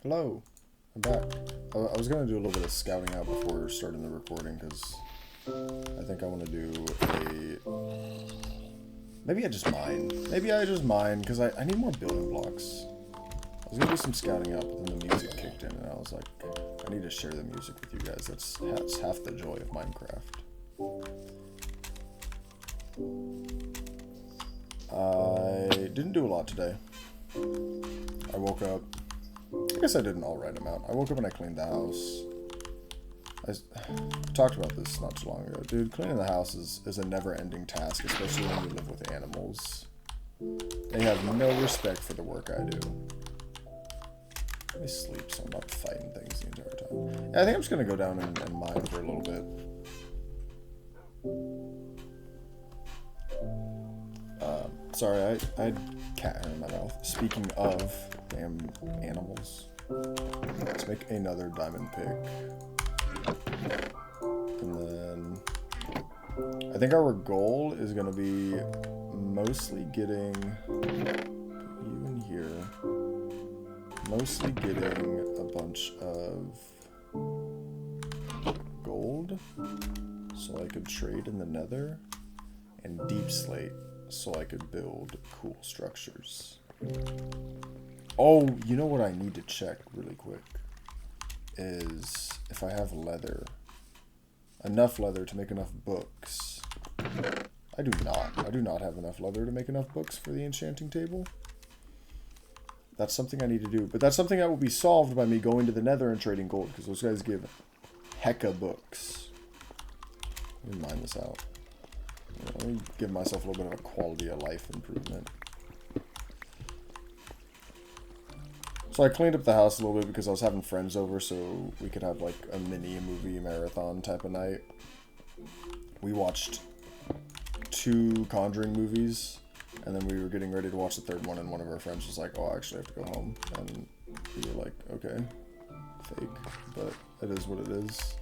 Hello, I'm back. I was gonna do a little bit of scouting out before starting the recording because I think I want to do a. Maybe I just mine. Maybe I just mine because I need more building blocks. I was gonna do some scouting out, but then the music kicked in, and I was like, I need to share the music with you guys. That's half the joy of Minecraft. I didn't do a lot today. I woke up. I guess I did an alright amount. I woke up and I cleaned the house. I talked about this not too long ago. Dude, cleaning the house is a never-ending task, especially when you live with animals. They have no respect for the work I do. Let me sleep so I'm not fighting things the entire time. Yeah, I think I'm just going to go down and mine for a little bit. Sorry, I had cat hair in my mouth. Speaking of damn animals, let's make another diamond pick. And then I think our goal is going to be mostly getting you in here. Mostly getting a bunch of gold so I could trade in the nether, and deep slate so I could build cool structures. Oh, you know what I need to check really quick is if I have leather. Enough leather to make enough books. I do not. I do not have enough leather to make enough books for the enchanting table. That's something I need to do. But that's something that will be solved by me going to the nether and trading gold, because those guys give hecka books. Let me mine this out. Let me give myself a little bit of a quality of life improvement. So I cleaned up the house a little bit because I was having friends over, so we could have like a mini movie marathon type of night. We watched 2 Conjuring movies, and then we were getting ready to watch the third one, and one of our friends was like, oh, I actually have to go home. And we were like, okay, fake, but it is what it is.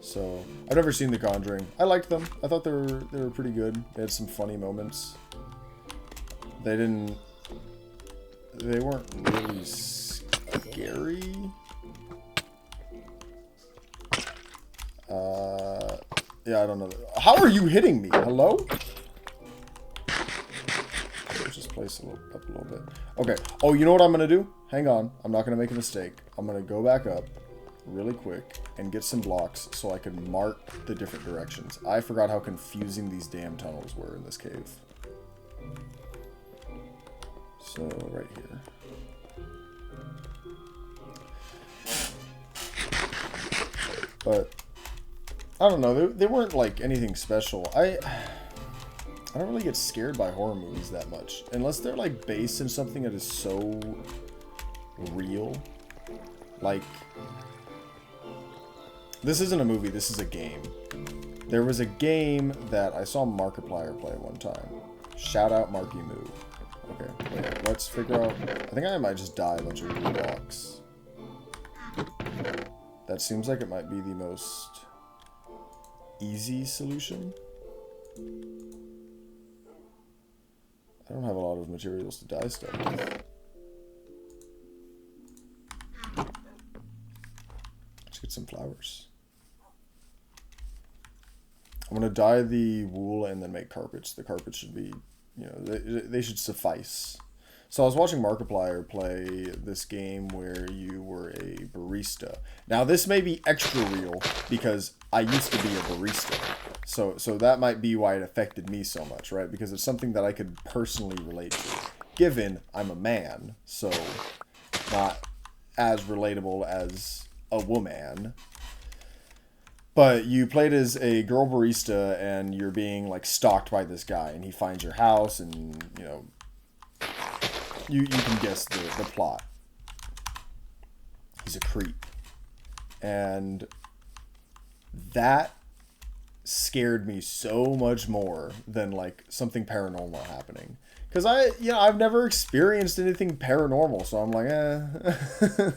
So, I've never seen The Conjuring. I liked them. I thought they were pretty good. They had some funny moments. They weren't really scary. Yeah, I don't know. How are you hitting me? Hello? Let's just place up a little bit. Okay. Oh, you know what I'm going to do? Hang on. I'm not going to make a mistake. I'm going to go back up really quick and get some blocks so I can mark the different directions. I forgot how confusing these damn tunnels were in this cave. So, right here. But, I don't know. They weren't like anything special. I don't really get scared by horror movies that much. Unless they're like based in something that is so real. Like, this isn't a movie, this is a game. There was a game that I saw Markiplier play one time. Shout out Marky Moo. Okay, wait, let's figure out... I think I might just die a bunch of blocks. That seems like it might be the most easy solution. I don't have a lot of materials to dye stuff with. Let's get some flowers. I'm going to dye the wool and then make carpets. The carpets should be, you know, they should suffice. So I was watching Markiplier play this game where you were a barista. Now this may be extra real because I used to be a barista. So that might be why it affected me so much, right? Because it's something that I could personally relate to. Given I'm a man, so not as relatable as a woman. But you played as a girl barista, and you're being like stalked by this guy, and he finds your house, and you know, you can guess the plot. He's a creep, and that scared me so much more than like something paranormal happening. Because I've never experienced anything paranormal, so I'm like, eh.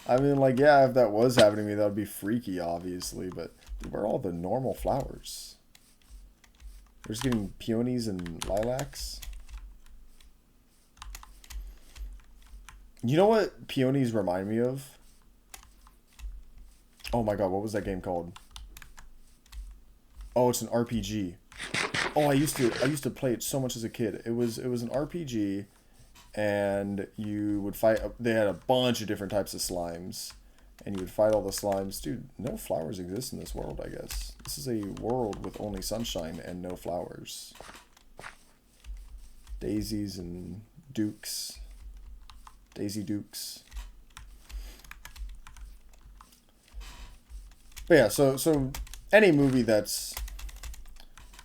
I mean, like, yeah, if that was happening to me, that would be freaky, obviously, but where are all the normal flowers? We're just getting peonies and lilacs. You know what peonies remind me of? Oh my god, what was that game called? Oh, it's an RPG. Oh, I used to play it so much as a kid. It was an RPG, and you would fight. They had a bunch of different types of slimes, and you would fight all the slimes. Dude, no flowers exist in this world, I guess. This is a world with only sunshine and no flowers. Daisies and dukes. Daisy Dukes. But yeah, so any movie that's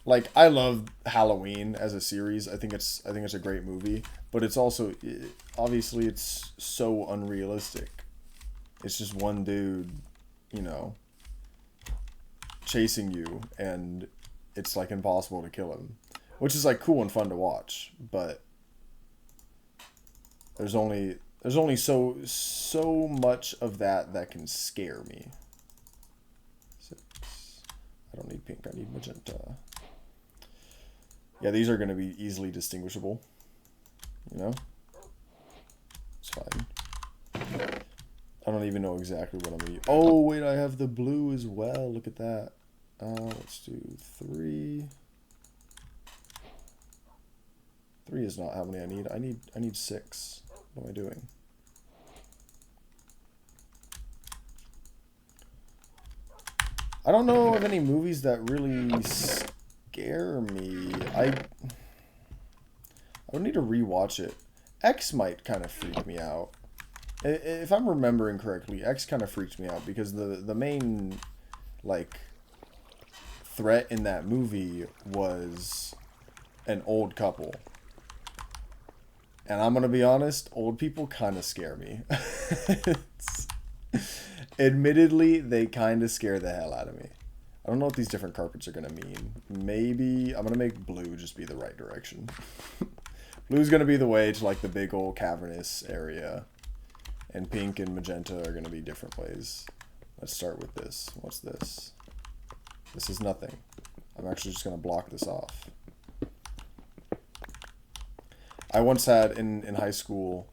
like, I love Halloween as a series. I think it's a great movie, but it's also, obviously it's so unrealistic. It's just one dude, you know, chasing you, and it's like impossible to kill him, which is like cool and fun to watch, but there's only so much of that can scare me. 6. I don't need pink, I need magenta. Yeah, these are going to be easily distinguishable, you know? It's fine. I don't even know exactly what I'm going to use. Oh, wait, I have the blue as well. Look at that. Let's do 3. 3 is not how many I need. I need 6. What am I doing? I don't know of any movies that really scare me. I would need to rewatch it. X might kind of freak me out. If I'm remembering correctly, X kind of freaked me out because the main, like, threat in that movie was an old couple. And I'm going to be honest, old people kind of scare me. Admittedly, they kind of scare the hell out of me. I don't know what these different carpets are going to mean. Maybe I'm going to make blue just be the right direction. Blue's going to be the way to, like, the big old cavernous area. And pink and magenta are going to be different ways. Let's start with this. What's this? This is nothing. I'm actually just going to block this off. I once had, in high school,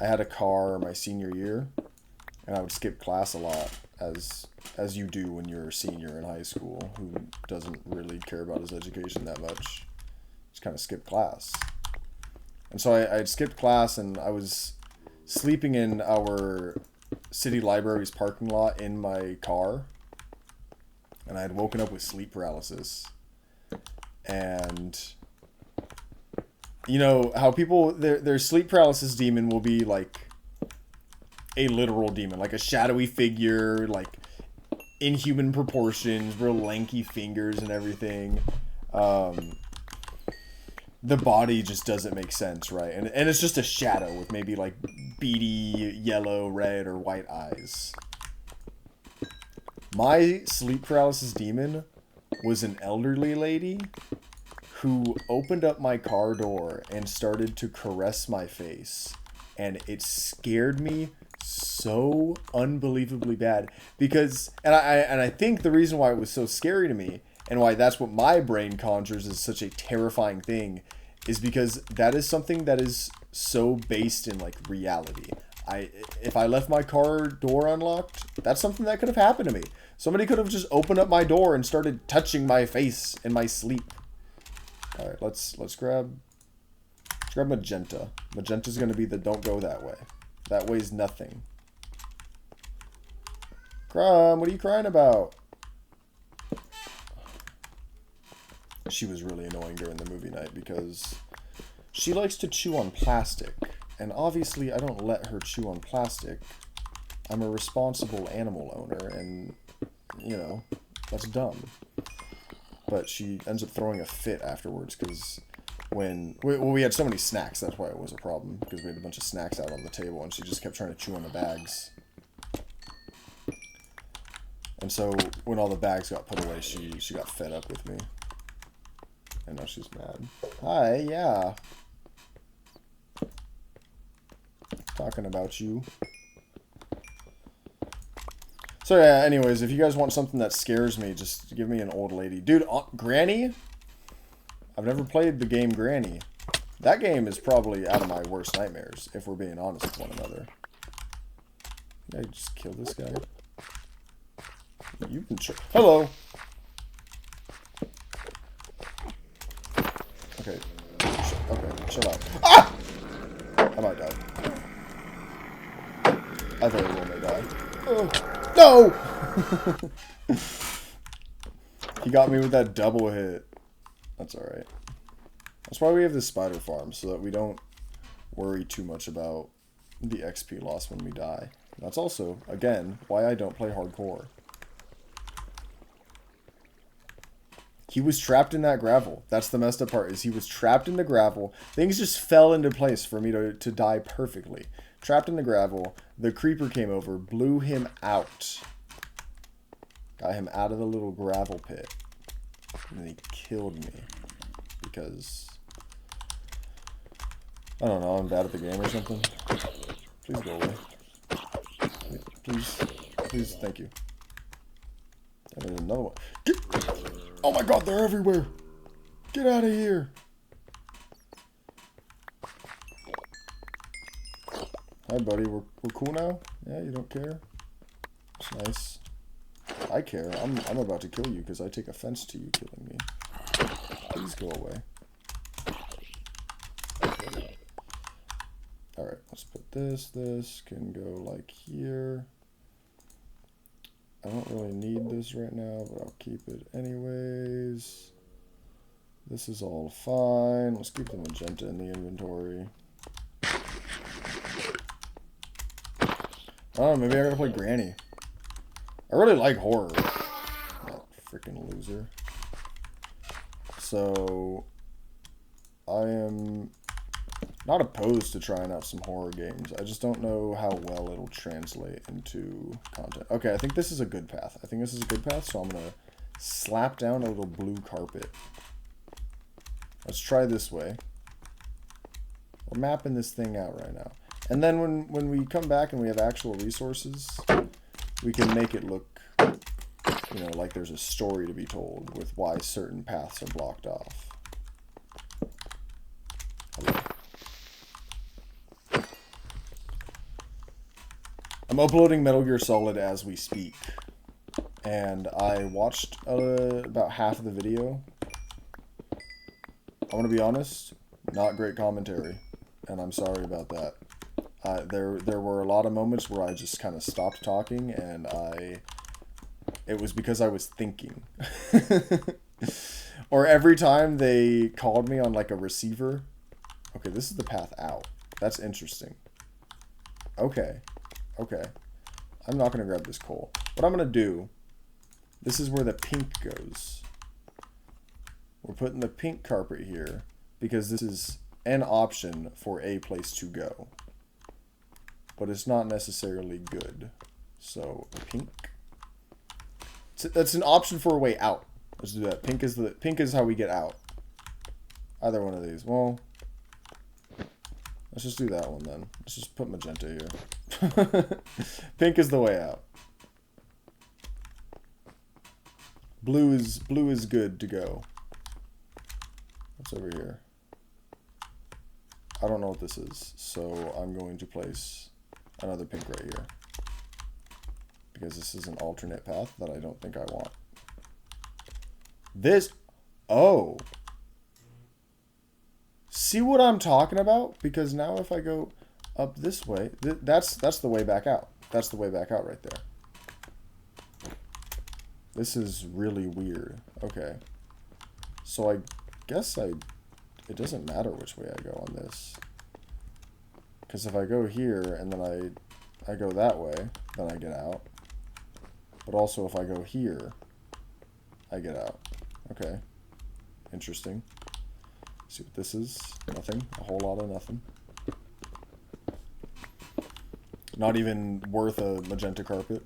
I had a car my senior year, and I would skip class a lot, as you do when you're a senior in high school, who doesn't really care about his education that much. Just kind of skip class. And so I had skipped class, and I was sleeping in our city library's parking lot in my car, and I had woken up with sleep paralysis. And you know how people, their sleep paralysis demon will be like a literal demon, like a shadowy figure, like inhuman proportions, real lanky fingers and everything. The body just doesn't make sense, right? And it's just a shadow with maybe like beady yellow, red, or white eyes. My sleep paralysis demon was an elderly lady who opened up my car door and started to caress my face. And it scared me so unbelievably bad. Because, and I think the reason why it was so scary to me, and why that's what my brain conjures as such a terrifying thing, is because that is something that is so based in, like, reality. If I left my car door unlocked, that's something that could have happened to me. Somebody could have just opened up my door and started touching my face in my sleep. All right, let's grab magenta. Magenta's gonna be the don't go that way. That way's nothing. Crumb, what are you crying about? She was really annoying during the movie night because she likes to chew on plastic. And obviously I don't let her chew on plastic. I'm a responsible animal owner, and, you know, that's dumb. But she ends up throwing a fit afterwards because we had so many snacks, that's why it was a problem, because we had a bunch of snacks out on the table and she just kept trying to chew on the bags. And so when all the bags got put away, she got fed up with me. And now she's mad. Hi, yeah. Talking about you. So yeah, anyways, if you guys want something that scares me, just give me an old lady. Dude, Granny? I've never played the game Granny. That game is probably out of my worst nightmares, if we're being honest with one another. Can I just kill this guy? You can hello! Okay. Okay, chill out. Ah! I might die. I very well may die. No! He got me with that double hit. That's alright. That's why we have this spider farm, so that we don't worry too much about the XP loss when we die. That's also, again, why I don't play hardcore. He was trapped in that gravel. That's the messed up part, is he was trapped in the gravel. Things just fell into place for me to die perfectly. Trapped in the gravel. The creeper came over, blew him out. Got him out of the little gravel pit. And then he killed me. Because... I don't know, I'm bad at the game or something. Please go away. Please. Please, thank you. And there's another one. Oh my god, they're everywhere! Get out of here! Hi, buddy. We're cool now? Yeah, you don't care? It's nice. I care. I'm about to kill you because I take offense to you killing me. Please go away. Alright, let's put this. This can go like here. I don't really need this right now, but I'll keep it anyways. This is all fine. Let's keep the magenta in the inventory. Oh, maybe I gotta play Granny. I really like horror. That freaking loser. So, I am not opposed to trying out some horror games. I just don't know how well it'll translate into content. Okay, I think this is a good path. So I'm going to slap down a little blue carpet. Let's try this way. We're mapping this thing out right now. And then when we come back and we have actual resources, we can make it look, you know, like there's a story to be told with why certain paths are blocked off. I'm uploading Metal Gear Solid as we speak, and I watched about half of the video. I'm gonna be honest, not great commentary, and I'm sorry about that. There were a lot of moments where I just kind of stopped talking, and it was because I was thinking. Or every time they called me on like a receiver. Okay, this is the path out. That's interesting. Okay. Okay, I'm not going to grab this coal. What I'm going to do, this is where the pink goes. We're putting the pink carpet here because this is an option for a place to go. But it's not necessarily good. So, pink. That's an option for a way out. Let's do that. Pink is how we get out. Either one of these. Well, let's just do that one then. Let's just put magenta here. Pink is the way out. Blue is good to go. What's over here? I don't know what this is, so I'm going to place another pink right here. Because this is an alternate path that I don't think I want. This... Oh! See what I'm talking about? Because now if I go up this way, that's the way back out. That's the way back out right there. This is really weird. Okay. So I guess it doesn't matter which way I go on this. Because if I go here and then I go that way, then I get out. But also if I go here, I get out. Okay. Interesting. See what this is? Nothing. A whole lot of nothing. Not even worth a magenta carpet.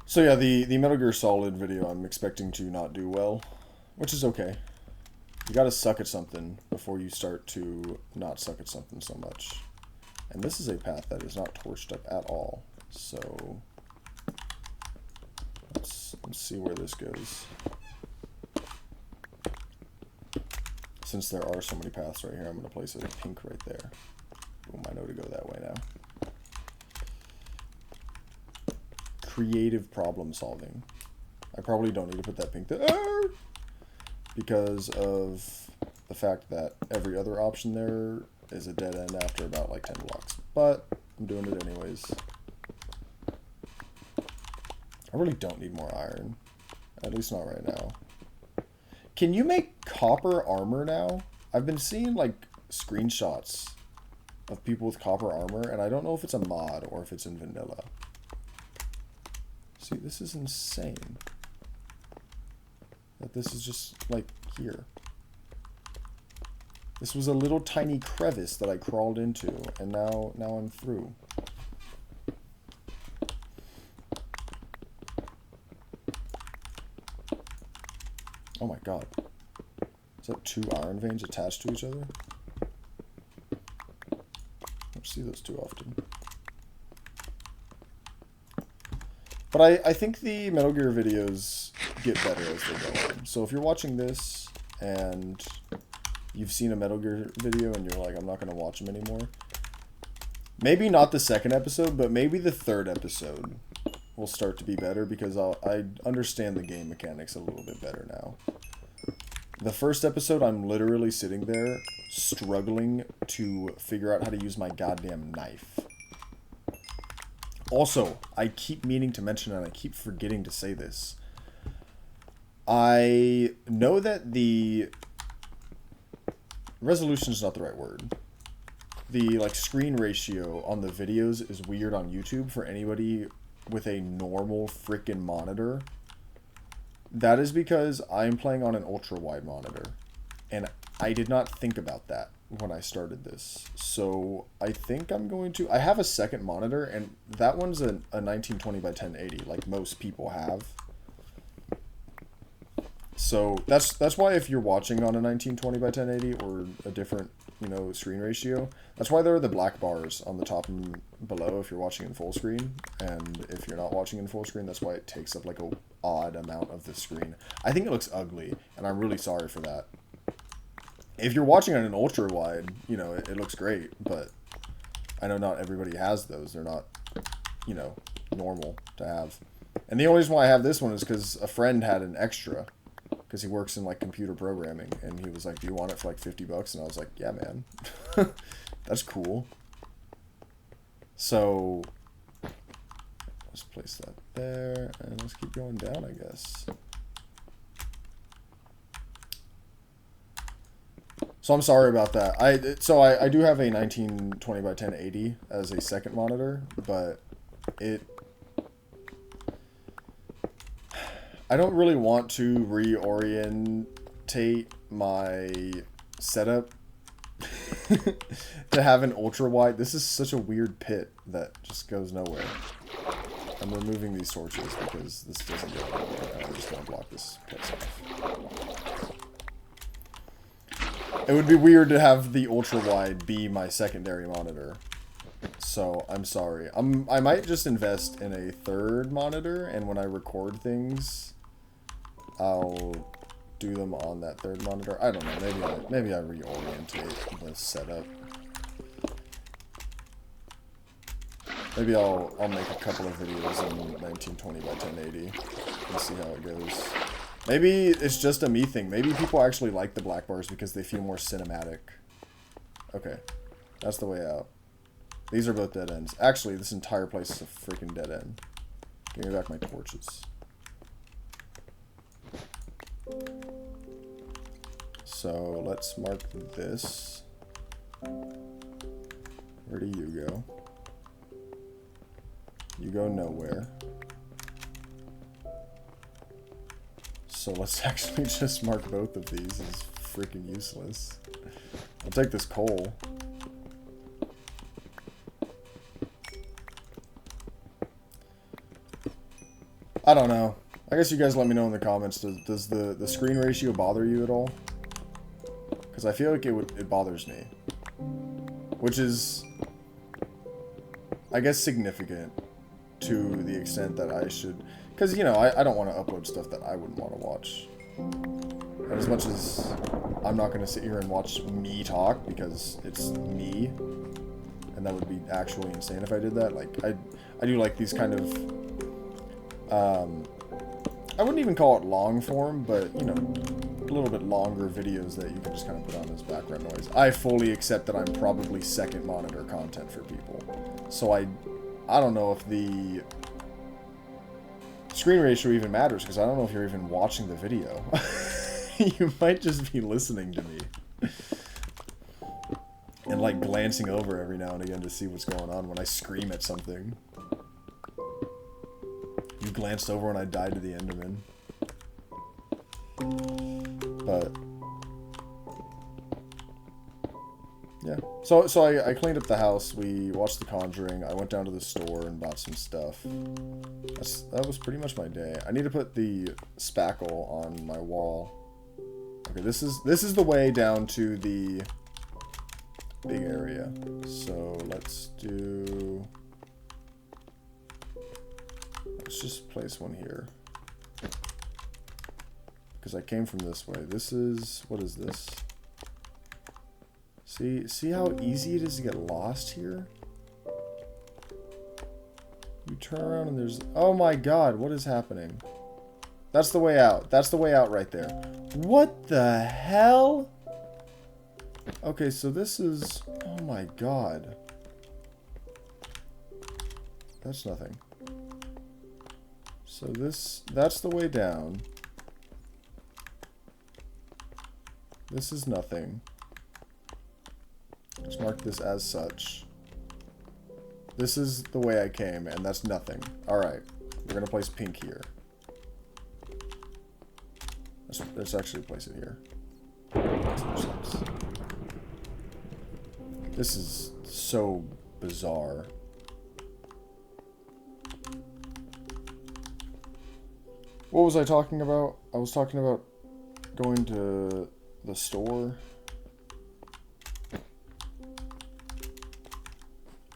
So yeah, the Metal Gear Solid video I'm expecting to not do well, which is okay. You gotta suck at something before you start to not suck at something so much. And this is a path that is not torched up at all, so let's Let's see where this goes. Since there are so many paths right here, I'm going to place a pink right there. Boom, I know to go that way now. Creative problem solving. I probably don't need to put that pink there because of the fact that every other option there is a dead end after about like 10 blocks. But I'm doing it anyways. I really don't need more iron. At least not right now. Can you make copper armor now? I've been seeing like screenshots of people with copper armor, and I don't know if it's a mod or if it's in vanilla. See, this is insane. That this is just like here. This was a little tiny crevice that I crawled into, and now I'm through. Oh my god. Is that 2 iron veins attached to each other? I don't see those too often. But I think the Metal Gear videos get better as they go on. So if you're watching this and you've seen a Metal Gear video and you're like, I'm not going to watch them anymore. Maybe not the second episode, but maybe the third episode will start to be better because I understand the game mechanics a little bit better now. The first episode, I'm literally sitting there struggling to figure out how to use my goddamn knife. Also, I keep meaning to mention, and I keep forgetting to say this. I know that the resolution is not the right word. The like screen ratio on the videos is weird on YouTube for anybody with a normal freaking monitor. That is because I'm playing on an ultra-wide monitor, and I did not think about that when I started this. So I think I'm going to... I have a second monitor, and that one's a 1920 by 1080, like most people have. So that's why if you're watching on a 1920 by 1080 or a different, you know, screen ratio, that's why there are the black bars on the top and below if you're watching in full screen. And if you're not watching in full screen, that's why it takes up like a odd amount of the screen. I think it looks ugly, and I'm really sorry for that. If you're watching on an ultra wide, you know, it looks great, but I know not everybody has those. They're not, you know, normal to have. And the only reason why I have this one is because a friend had an extra, because he works in like computer programming, and he was like, do you want it for like $50? And I was like, yeah, man. That's cool. So let's place that there, and let's keep going down, I guess. So I'm sorry about that. I do have a 1920 by 1080 as a second monitor, but I don't really want to reorientate my setup to have an ultra wide. This is such a weird pit that just goes nowhere. I'm removing these torches because this doesn't go anywhere. I'm just gonna block this place off. It would be weird to have the ultra wide be my secondary monitor. So I'm sorry. I might just invest in a third monitor, and when I record things, I'll do them on that third monitor. I don't know. Maybe I reorientate the setup. Maybe I'll make a couple of videos in 1920 by 1080 and see how it goes. Maybe it's just a me thing. Maybe people actually like the black bars because they feel more cinematic. Okay, that's the way out. These are both dead ends. Actually, this entire place is a freaking dead end. Give me back my torches. So let's mark this. Where do you go? You go nowhere. So let's actually just mark both of these as freaking useless. I'll take this coal. I don't know. I guess you guys let me know in the comments. Does the screen ratio bother you at all? Because I feel like it bothers me. Which is, I guess, significant to the extent that I should... Because, you know, I don't want to upload stuff that I wouldn't want to watch. And as much as I'm not going to sit here and watch me talk because it's me, and that would be actually insane if I did that. Like, I do like these kind of, I wouldn't even call it long form, but, you know, a little bit longer videos that you can just kind of put on as background noise. I fully accept that I'm probably second monitor content for people. So I don't know if the screen ratio even matters, because I don't know if you're even watching the video. You might just be listening to me. And like glancing over every now and again to see what's going on when I scream at something. You glanced over when I died to the Enderman. But yeah. So I cleaned up the house, we watched The Conjuring, I went down to the store and bought some stuff. That was pretty much my day. I need to put the spackle on my wall. Okay, this is the way down to the big area. So let's just place one here. Because I came from this way. What is this? See how easy it is to get lost here? You turn around and there's... Oh my god, what is happening? That's the way out. That's the way out right there. What the hell? Okay, so this is... Oh my god. That's nothing. So that's the way down. This is nothing. Just mark this as such. This is the way I came, and that's nothing. Alright, we're gonna place pink here. Let's actually place it here. This is so bizarre. What was I talking about? I was talking about going to the store.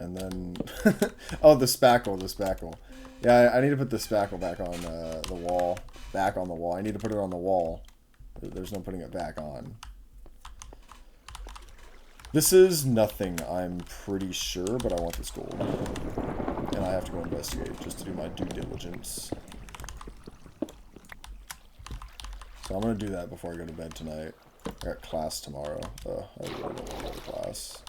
And then... oh, the spackle. Yeah, I need to put the spackle back on the wall. Back on the wall. I need to put it on the wall. There's no putting it back on. This is nothing, I'm pretty sure, but I want this gold. And I have to go investigate just to do my due diligence. So I'm going to do that before I go to bed tonight. I got class tomorrow. I really don't want to go to class.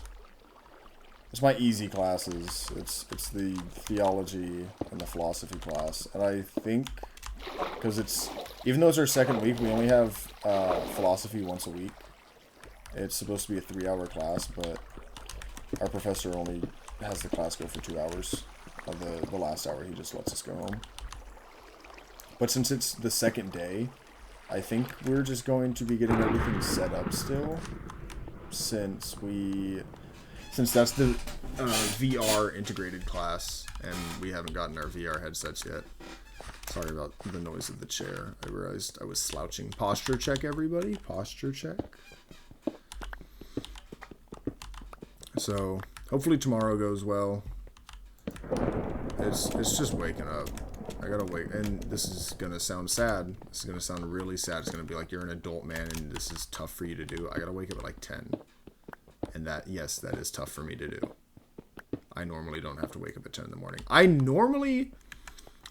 It's my easy classes. It's the theology and the philosophy class. And I think, because it's, even though it's our second week, we only have philosophy once a week. It's supposed to be a 3-hour class, but our professor only has the class go for 2 hours. Of the last hour, he just lets us go home. But since it's the second day, I think we're just going to be getting everything set up still. Since that's the VR integrated class, and we haven't gotten our VR headsets yet. Sorry about the noise of the chair. I realized I was slouching. Posture check, everybody. Posture check. So, hopefully tomorrow goes well. It's just waking up. I gotta wake, and this is gonna sound sad. This is gonna sound really sad. It's gonna be like you're an adult man and this is tough for you to do. I gotta wake up at like 10. And that, yes, that is tough for me to do. I normally don't have to wake up at 10 in the morning.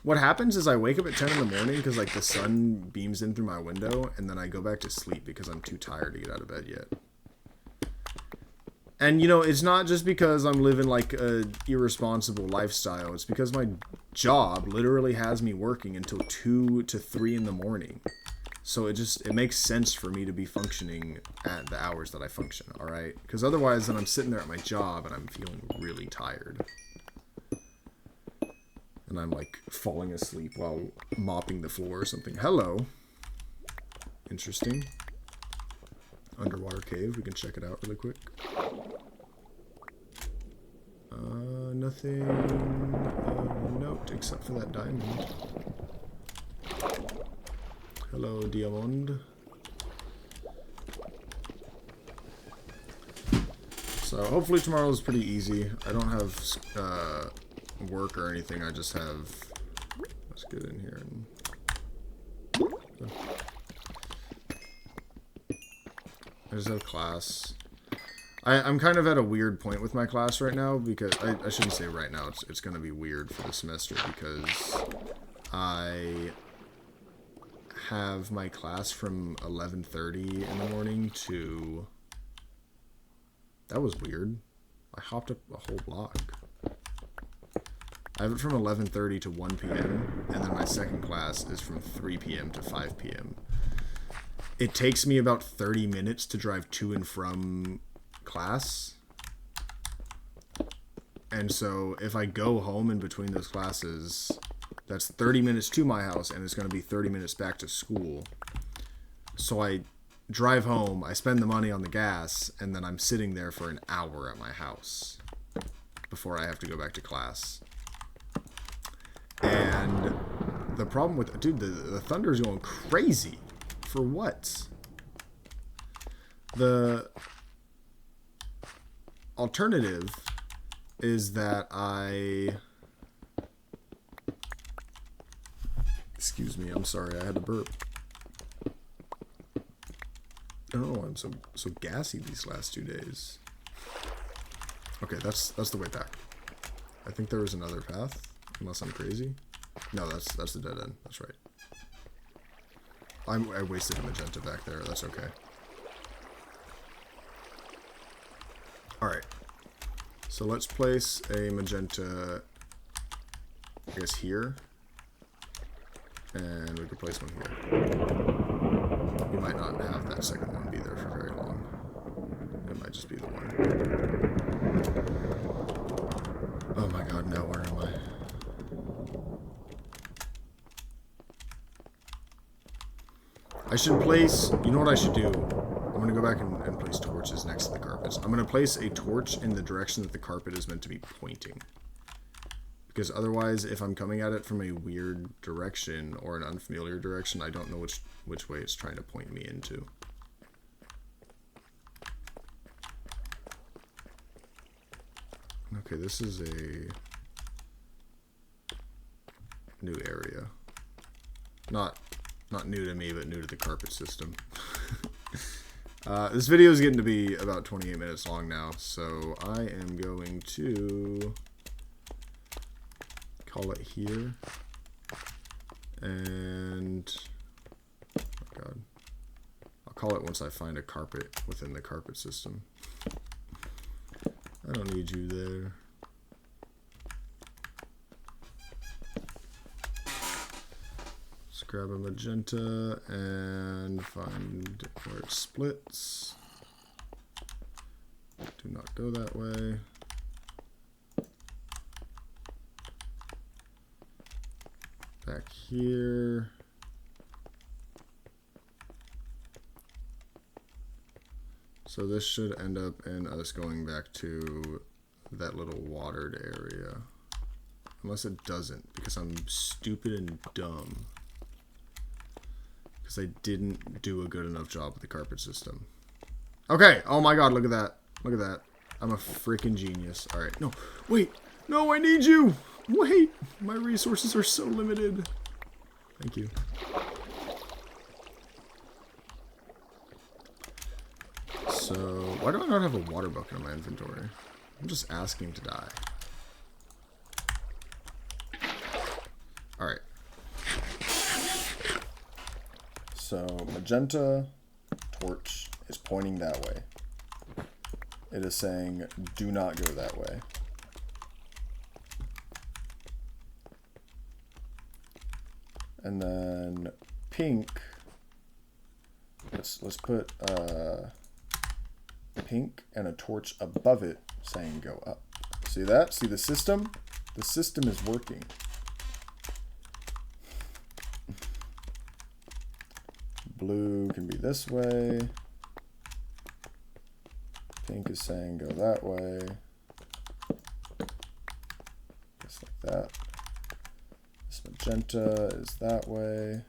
What happens is I wake up at 10 in the morning because like the sun beams in through my window, and then I go back to sleep because I'm too tired to get out of bed yet. And, you know, it's not just because I'm living like a irresponsible lifestyle. It's because my job literally has me working until 2 to 3 in the morning. So it makes sense for me to be functioning at the hours that I function, alright? Because otherwise then I'm sitting there at my job and I'm feeling really tired. And I'm like falling asleep while mopping the floor or something. Hello. Interesting. Underwater cave, we can check it out really quick. Nothing of note except for that diamond. Hello, Diamond. So hopefully tomorrow is pretty easy. I don't have work or anything. I just have let's get in here and... I just have class. I'm kind of at a weird point with my class right now because... I shouldn't say right now. It's going to be weird for the semester because I have my class from 11:30 in the morning to... That was weird. I hopped up a whole block. I have it from 11:30 to 1 p.m. and then my second class is from 3 p.m. to 5 p.m. It takes me about 30 minutes to drive to and from class. And so if I go home in between those classes, that's 30 minutes to my house and it's going to be 30 minutes back to school. So I drive home, I spend the money on the gas, and then I'm sitting there for an hour at my house before I have to go back to class. And the problem with... Dude, the thunder is going crazy. For what? The alternative is that I... Excuse me, I'm sorry, I had to burp. I don't know why I'm so gassy these last 2 days. Okay, that's the way back. I think there was another path, unless I'm crazy. No, that's the dead end. That's right. I wasted a magenta back there. That's okay. Alright. So let's place a magenta, I guess, here. And we could place one here. We might not have that second one be there for very long. It might just be the one. Oh my god, now where am I? I should place... You know what I should do? I'm going to go back and place torches next to the carpets. I'm going to place a torch in the direction that the carpet is meant to be pointing. Because otherwise, if I'm coming at it from a weird direction or an unfamiliar direction, I don't know which way it's trying to point me into. Okay, this is a new area. Not new to me, but new to the carpet system. This video is getting to be about 28 minutes long now, so I am going to call it here. And oh god, I'll call it once I find a carpet within the carpet system. I don't need you there. Let's grab a magenta and find where it splits. Do not go that way. Back here. So this should end up in us going back to that little watered area. Unless it doesn't, because I'm stupid and dumb. Because I didn't do a good enough job with the carpet system. Okay, oh my god, look at that. Look at that. I'm a freaking genius. Alright, no, wait. No, I need you. Wait, my resources are so limited. Thank you. So, why do I not have a water bucket in my inventory? I'm just asking to die. Alright. So, magenta torch is pointing that way. It is saying, do not go that way. And then pink, let's put pink and a torch above it saying go up. See that? See the system? The system is working. Blue can be this way. Pink is saying go that way. Just like that. This magenta is that way.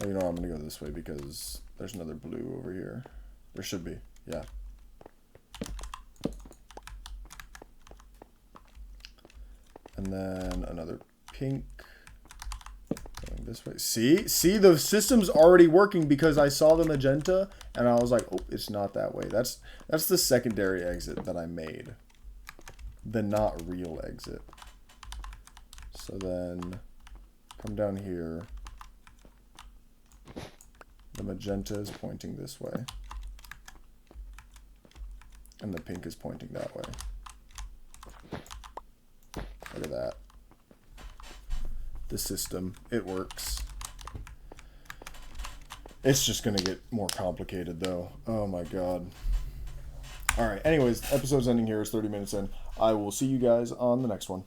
Oh, you know what? I'm going to go this way because there's another blue over here. There should be. Yeah. And then another pink. Going this way. See, the system's already working because I saw the magenta and I was like, oh, it's not that way. That's the secondary exit that I made. The not real exit. So then come down here. The magenta is pointing this way. And the pink is pointing that way. Look at that. The system, it works. It's just going to get more complicated though. Oh my god. Alright, anyways, episode's ending here. It's 30 minutes in. I will see you guys on the next one.